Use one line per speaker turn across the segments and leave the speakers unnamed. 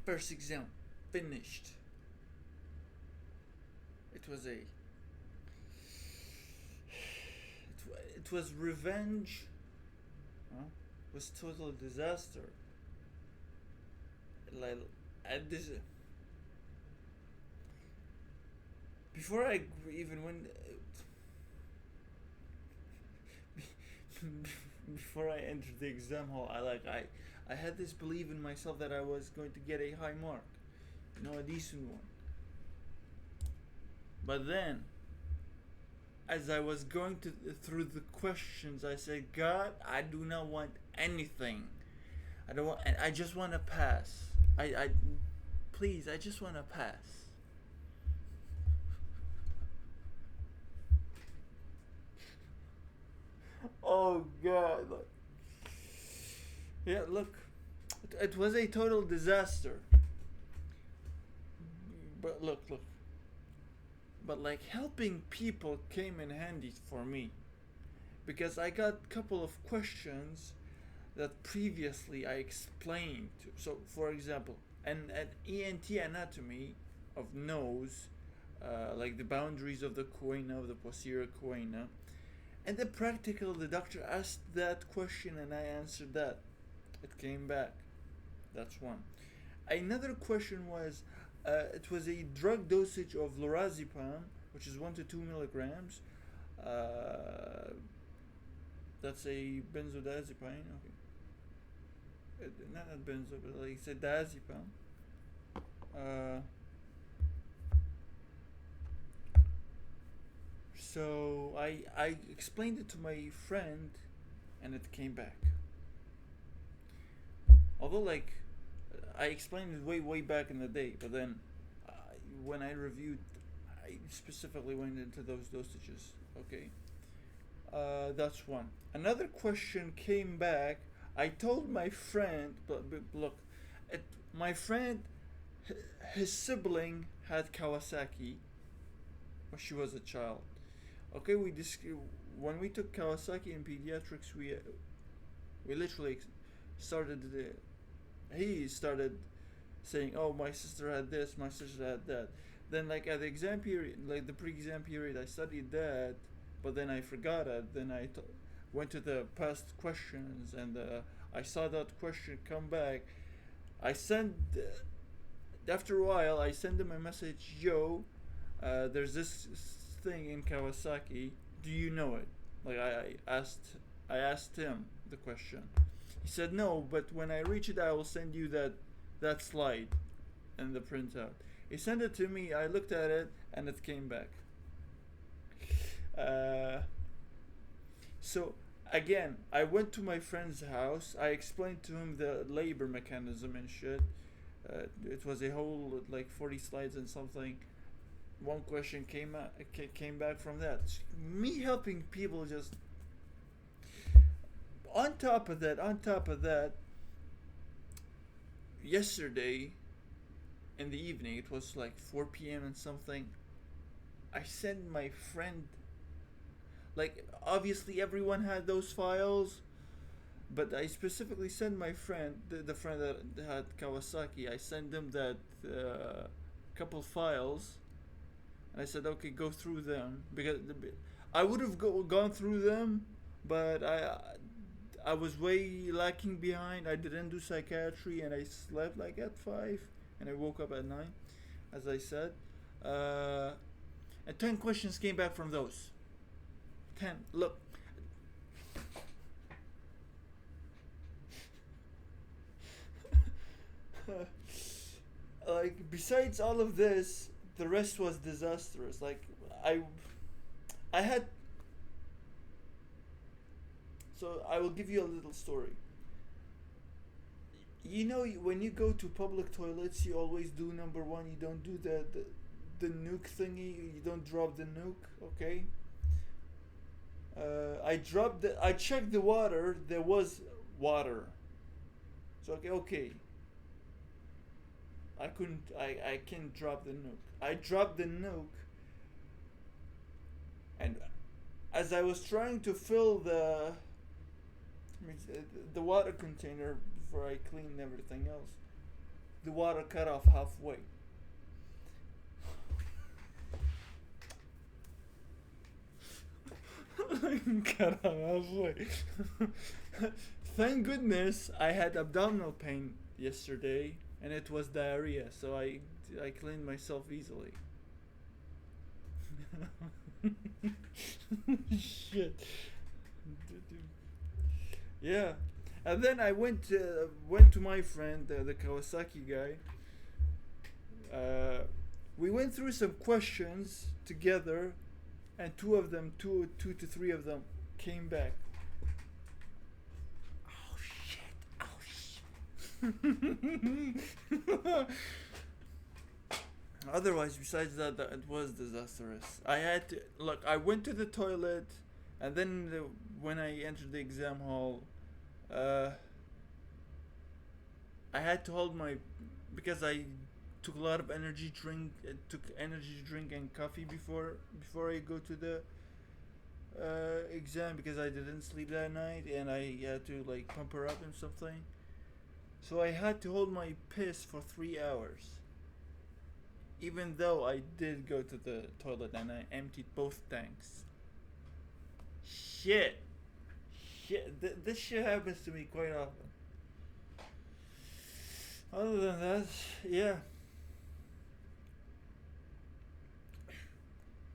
First exam finished. It was a it was revenge. Huh? It was total disaster. Like at this before I even went before I entered the exam hall, I had this belief in myself that I was going to get a high mark, a decent one. But then, as I was going through the questions, I said, God, I do not want anything. I don't want. I just want to pass. Please, I just want to pass. Oh God! Yeah, look, it was a total disaster. But look. But like helping people came in handy for me because I got a couple of questions that previously I explained. So, for example, an ENT anatomy of nose, like the boundaries of the coina, of the posterior coina, and the practical, the doctor asked that question and I answered that. It came back. That's one. Another question was, it was a drug dosage of lorazepam, which is 1 to 2 milligrams. That's a benzodiazepine. Okay. Not benzo, but like it's a diazepam. So I explained it to my friend, and it came back. Although like I explained it way back in the day, but then when I reviewed, I specifically went into those dosages. Okay, that's one. Another question came back. I told my friend, but look, my friend, his sibling had Kawasaki when she was a child. Okay, when we took Kawasaki in pediatrics, we literally started he started saying, "Oh, my sister had this, my sister had that." Then, like at the exam period, like the pre-exam period, I studied that, but then I forgot it. Then went to the past questions, and I saw that question come back. I sent after a while. I sent him a message, "Yo, there's this thing in Kawasaki. Do you know it?" Like I asked him the question. He said no, but when I reach it, I will send you that slide and the printout. He sent it to me. I looked at it, and it came back. So again, I went to my friend's house. I explained to him the labor mechanism and shit. It was a whole like 40 slides and something. One question came back from that. Me helping people just. On top of that, yesterday in the evening, it was like 4 p.m. and something. I sent my friend. Like obviously everyone had those files, but I specifically sent my friend, the friend that had Kawasaki. I sent him that couple files, and I said, "Okay, go through them," because I would have gone through them, but I was way lacking behind. I didn't do psychiatry, and I slept like at 5, and I woke up at 9, as I said. And 10 questions came back from those. 10. Look. Like, besides all of this, the rest was disastrous. Like, I had. So, I will give you a little story. You know, when you go to public toilets, you always do number one, you don't do the nuke thingy, you don't drop the nuke, okay? I checked the water, there was water. So, okay. I can't drop the nuke. I dropped the nuke, and as I was trying to fill the water container before I cleaned everything else, the water cut off halfway. Cut off halfway. Thank goodness I had abdominal pain yesterday, and it was diarrhea, so I cleaned myself easily. Shit. Yeah, and then I went to my friend, the Kawasaki guy. We went through some questions together, and two to three of them came back. Oh shit! Oh shit! Otherwise, besides that, it was disastrous. I had to look. I went to the toilet, and then when I entered the exam hall, I had to hold my because I took a lot of took energy drink and coffee before I go to the exam because I didn't sleep that night and I had to like pump her up and something. So I had to hold my piss for 3 hours. Even though I did go to the toilet and I emptied both tanks. Shit. This shit happens to me quite often. Other than that, yeah.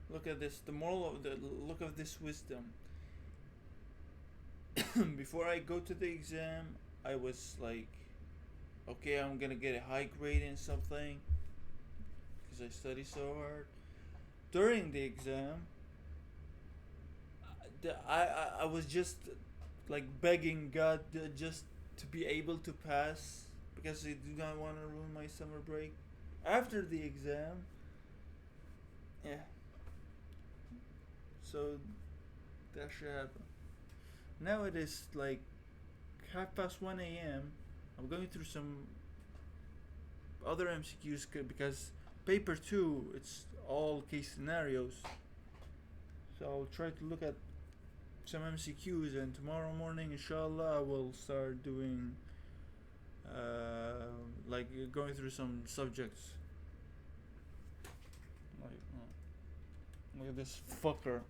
Look at this. Look of this wisdom. Before I go to the exam, I was like, okay, I'm gonna get a high grade in something because I study so hard. During the exam, I was just like begging God just to be able to pass because I do not want to ruin my summer break. After the exam, yeah. So that should happen. Now it is like 1:30 a.m. I'm going through some other MCQs because paper 2 it's all case scenarios. So I'll try to look at some MCQs and tomorrow morning inshallah I will start doing like going through some subjects. Like look at this fucker.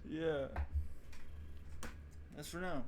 Yeah. That's for now.